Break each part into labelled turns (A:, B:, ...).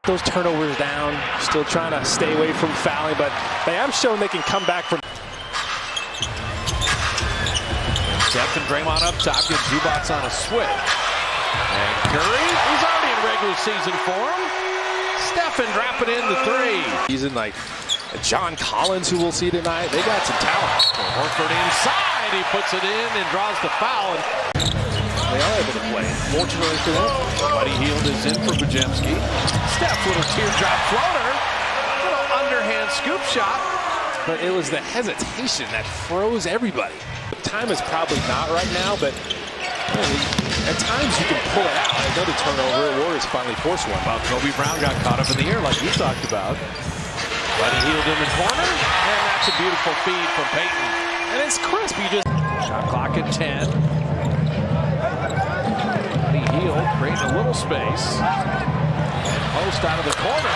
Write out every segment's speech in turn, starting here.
A: Those turnovers down, still trying to stay away from fouling, but they have shown they can come back from.
B: Steph and Draymond up top, get Zubats on a switch. And Curry, he's already in regular season form. Stephen dropping in the three.
A: He's in like John Collins, who we'll see tonight. They got some talent.
B: Horford inside, he puts it in and draws the foul.
A: They are able to play. Fortunately for them.
B: Buddy Hield is in for Bajemski. Steph, little teardrop floater. Little underhand scoop shot.
A: But it was the hesitation that froze everybody. The time is probably not right now, but at times you can pull it out. Another turnover. Warriors finally forced one.
B: Well, Kobe Brown got caught up in the air like you talked about. Buddy Hield in the corner. And that's a beautiful feed from Payton.
A: And it's crisp. You just
B: shot clock at 10. Hield creating a little space. And post out of the corner.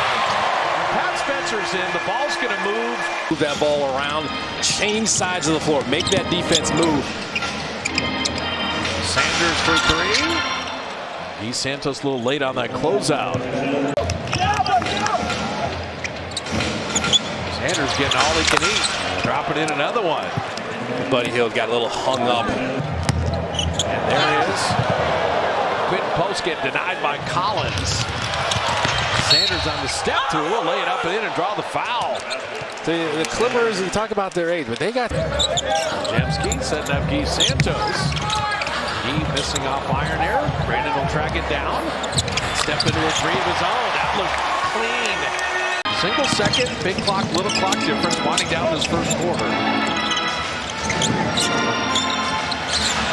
B: Pat Spencer's in. The ball's going to move.
A: Move that ball around. Change sides of the floor. Make that defense move.
B: Sanders for three. He's Santos a little late on that closeout. Sanders getting all he can eat. Dropping in another one.
A: Buddy Hield got a little hung up.
B: And there it is. Quinton Post get denied by Collins. Sanders on the step through, will lay it up and in and draw the foul.
A: The Clippers, we talk about their age, but they got
B: Bajemski setting up Guy Santos. He missing off iron air. Brandon will track it down. Step into a three of his own. That looked clean. Single second, big clock, little clock difference winding down this first quarter.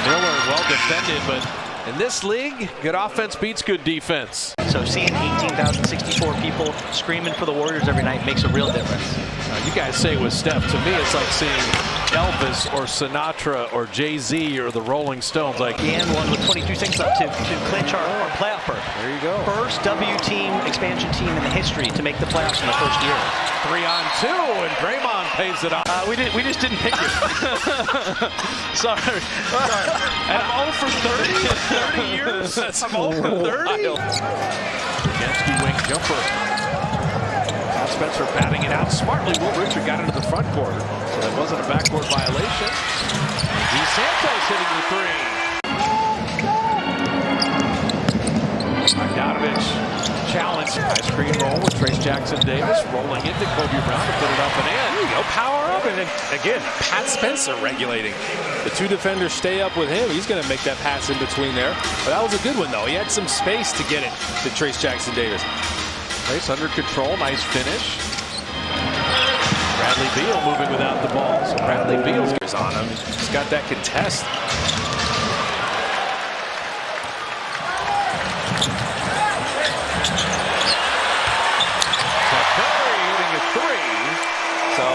B: Miller well defended, but in this league, good offense beats good defense.
C: So seeing 18,064 people screaming for the Warriors every night makes a real difference.
B: You guys say with Steph, to me it's like seeing Elvis or Sinatra or Jay-Z or the Rolling Stones. Like
C: and one with 22 seconds left to clinch our playoff berth.
B: There you go.
C: First W team, expansion team in the history to make the playoffs in the first year.
B: 3-on-2 and Draymond pays it off.
C: We just didn't pick it. Sorry.
B: And I'm 0 for 30 years. I'm 0 for 30. Bajemski wing jumper. Spencer batting it out smartly. Will Richard got into the front court, so that wasn't a backcourt violation. Guy Santos hitting the three. Bogdanovich challenge. High screen roll with Trace Jackson-Davis rolling into Kobe Brown to put it up and in.
A: There you go, power up, and then again, Pat Spencer regulating. The two defenders stay up with him. He's going to make that pass in between there. But that was a good one, though. He had some space to get it to Trace Jackson-Davis.
B: Trace under control, nice finish. Bradley Beal moving without the ball. So Bradley Beal's
A: on him. He's got that contest.
B: So Curry hitting a three.
A: So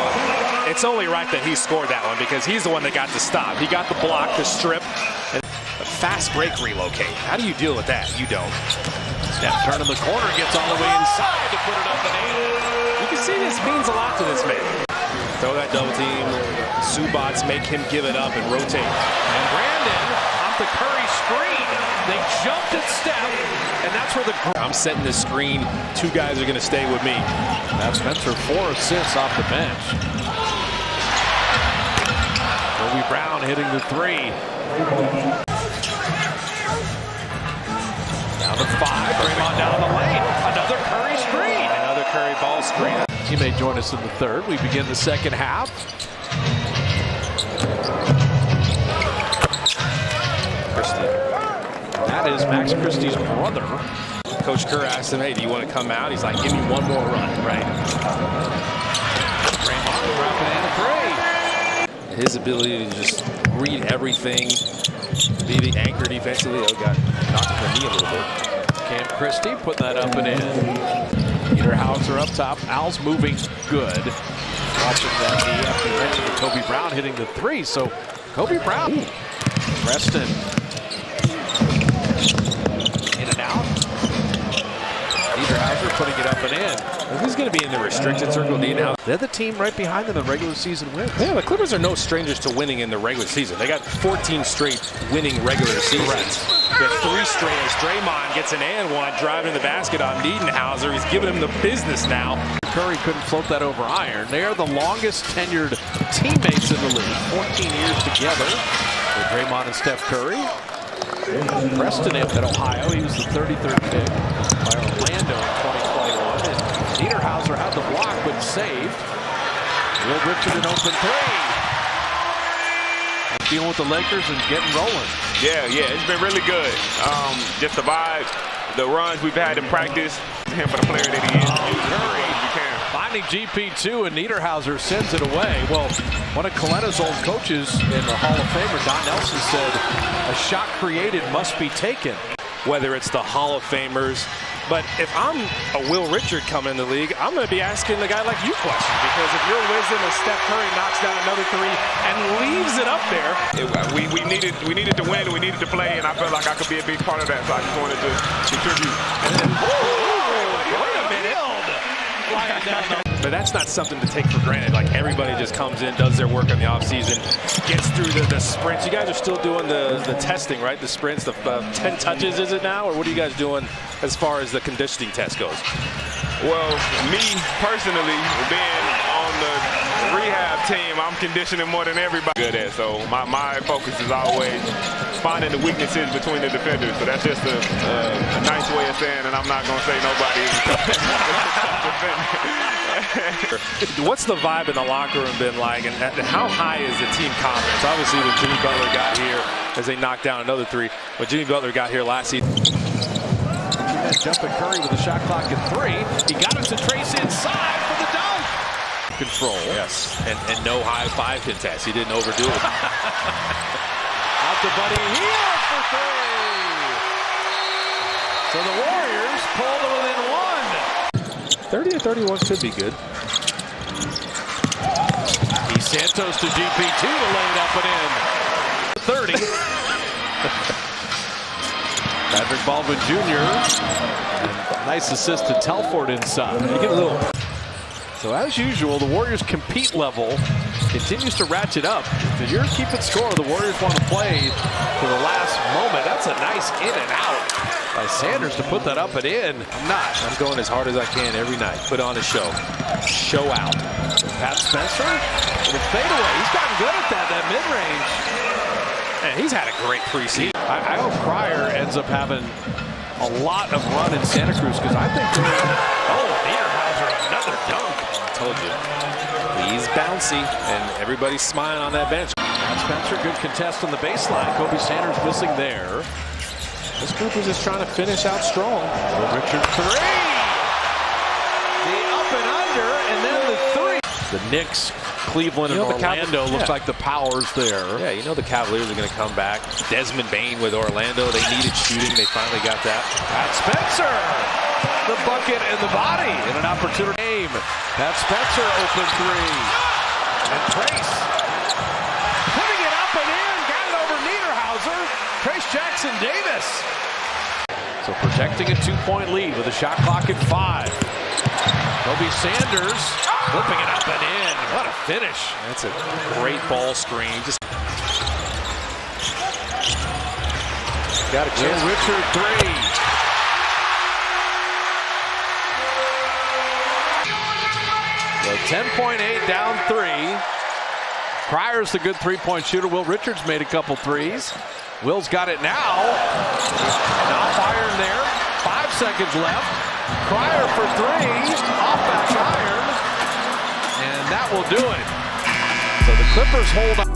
A: it's only right that he scored that one because he's the one that got the stop. He got the block, the strip, and a fast break relocate. How do you deal with that? You don't.
B: Steph turning the corner, gets all the way inside to put it up and in.
A: You can see this means a lot to this man. Throw that double team. Zubats make him give it up and rotate.
B: And Brandon off the Curry screen. They jumped at Steph, and that's where the...
A: I'm setting the screen. Two guys are going to stay with me.
B: Now Spencer 4 assists off the bench. Kobe Brown hitting the three. Down to 5, Draymond down the lane. Another Curry screen.
A: Another Curry ball screen.
B: Teammate join us in the third. We begin the second half. That is Max Christie's brother.
A: Coach Kerr asked him, hey, do you want to come out? He's like, give me one more run. Right.
B: Draymond dropping in a three.
A: His ability to just read everything, be the anchor defensively. Oh, got knocked from the knee a little bit.
B: Cam Christie putting that up and in. Peter Hauser up top. Al's moving good. Watching that knee after you mentioned Kobe Brown hitting the three. So Kobe Brown. Preston. In and out. Peter Hauser putting it up and in.
A: Who's going to be in the restricted circle?
B: They're the team right behind them in the regular season wins.
A: Yeah, the Clippers are no strangers to winning in the regular season. They got 14 straight winning regular seasons. The three straight as Draymond gets an and one, driving the basket on Niedenhauser. He's giving him the business now.
B: Curry couldn't float that over iron. They are the longest tenured teammates in the league. 14 years together with Draymond and Steph Curry. Preston at Ohio. He was the 33rd pick by Orlando in 2021. And Niederhauser had the block but saved. Will Richard an open three. Dealing with the Lakers and getting rolling.
D: Yeah, it's been really good. Just the vibe, the runs we've had in practice. Him for the player that he is.
B: Curry finding GP2 and Niederhauser sends it away. Well, one of Coletta's old coaches in the Hall of Famer, Don Nelson, said a shot created must be taken.
A: Whether it's the Hall of Famers, but if I'm a Will Richard coming in the league, I'm going to be asking the guy like you questions, because if you're Wisdom or Steph Curry knocks down another three and leaves it up there.
D: We needed to win and we needed to play, and I felt like I could be a big part of that, so I just wanted to contribute. And then,
A: wait a minute. But that's not something to take for granted. Like, everybody just comes in, does their work on the offseason, gets through the sprints. You guys are still doing the testing, right? The sprints, the 10 touches, is it now? Or what are you guys doing as far as the conditioning test goes?
D: Well, me personally, being on the rehab team, I'm conditioning more than everybody good at. So my focus is always finding the weaknesses between the defenders. So that's just a nice way of saying, and I'm not going to say nobody is a tough defender.
A: What's the vibe in the locker room been like, and how high is the team confidence? Obviously, when Jimmy Butler got here, as they knocked down another three, when Jimmy Butler got here last season.
B: Jumping Curry with a shot clock at 3. He got him to trace inside for the dunk. Control.
A: Yes, and no high five contest. He didn't overdo it.
B: Out to Buddy Hield for 3. So the Warriors pull to within 1.
A: 30 or 31 should be good.
B: He's Santos to GP2 to lay it up and in. 30. Patrick Baldwin Jr. Nice assist to Telford inside.
A: You get a little.
B: So as usual, the Warriors' compete level continues to ratchet up. If you're keeping score, the Warriors want to play to the last moment. That's a nice in and out by Sanders to put that up and in.
A: I'm going as hard as I can every night. Put on a show. Show out.
B: Pat Spencer with a fadeaway. He's gotten good at that mid-range.
A: And he's had a great preseason.
B: I hope Cryer ends up having a lot of run in Santa Cruz, because I think Niederhauser, another dunk.
A: I told you. He's bouncy, and everybody's smiling on that bench.
B: Pat Spencer, good contest on the baseline. Kobe Sanders missing there.
A: This group is just trying to finish out strong.
B: Richard 3. The up and under, and then the 3. The Knicks, Cleveland, and Orlando looks like the powers there.
A: Yeah, you know the Cavaliers are going to come back. Desmond Bane with Orlando. They needed shooting. They finally got that.
B: Pat Spencer, the bucket and the body, and an opportunity game. Pat Spencer, open 3. And Trace putting it up and in. Got it over Niederhauser. Trace Jackson Davis. So protecting a 2-point lead with a shot clock at 5. Kobe Sanders flipping it up and in. What a finish.
A: That's a great ball screen. Just got a chance.
B: Richard 3. So 10.8 down 3. Cryer's the good 3-point shooter. Will Richards made a couple threes. Will's got it now. Now firing there. 5 seconds left. Cryer for 3. Off back iron. And that will do it. So the Clippers hold on.